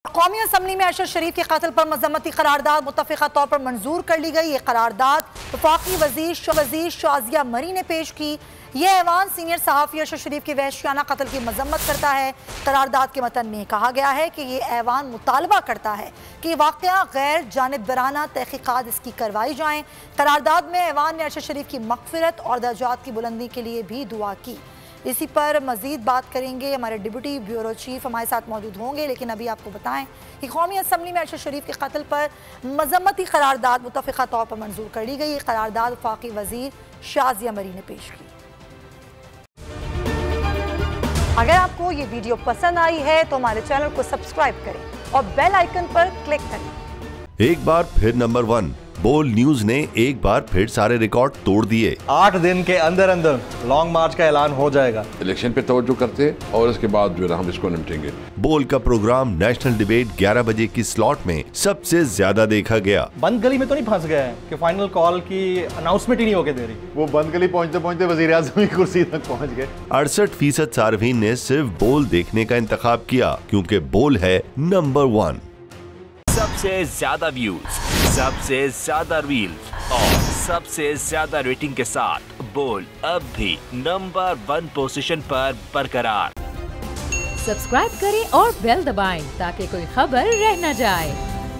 कौमी असम्बली में अरशद शरीफ के कत्ल पर मजम्मती करारदाद मुत्तफ़िक़ा तौर पर मंजूर कर ली गई। ये करारदाद वफाकी वज़ीर शाज़िया मरी ने पेश की। यह ऐवान सीनियर सहाफ़ी अरशद शरीफ के वहशियाना कत्ल की मजम्मत करता है। करारदाद के मतन में कहा गया है कि ये ऐवान मुतालबा करता है कि वाक़या गैर जानिबदाराना तहक़ीक़ात इसकी करवाई जाएँ। करारदाद में ऐवान ने अरशद शरीफ की मग़फ़िरत और दर्जात की बुलंदी के लिए भी दुआ की। इसी पर मज़ीद बात करेंगे, हमारे डिप्टी ब्यूरो चीफ हमारे साथ मौजूद होंगे। लेकिन अभी आपको बताएं कि कौमी असम्बली में अरशद शरीफ के कत्ल पर मजम्मती करारदाद मुत्तफ़िक़ा तौर पर मंजूर कर ली गई। ये करारदाद वफाकी वज़ीर शाज़िया मरी ने पेश की। अगर आपको ये वीडियो पसंद आई है तो हमारे चैनल को सब्सक्राइब करें और बेल आइकन पर क्लिक करें। एक बार फिर नंबर 1 बोल न्यूज ने एक बार फिर सारे रिकॉर्ड तोड़ दिए। 8 दिन के अंदर अंदर लॉन्ग मार्च का ऐलान हो जाएगा। इलेक्शन पे तवज्जो करते हैं और इसके बाद जो है हम इसको निपटेंगे। बोल का प्रोग्राम नेशनल डिबेट 11 बजे की स्लॉट में सबसे ज्यादा देखा गया। बंद गली में तो नहीं फंस गए हैं कि फाइनल कॉल की अनाउंसमेंट ही नहीं होके दे रही। वो बंद गली पहुंचते पहुंचते वजीर आज़म की कुर्सी तक पहुंच गए। 68% सार्फिन ने सिर्फ बोल देखने का इंतखाब किया क्योंकि बोल है नंबर 1। सबसे ज्यादा व्यूज, सबसे ज्यादा रील्स और सबसे ज्यादा रेटिंग के साथ बोल अब भी नंबर 1 पोजीशन पर बरकरार। सब्सक्राइब करें और बेल दबाएं ताकि कोई खबर रह न जाए।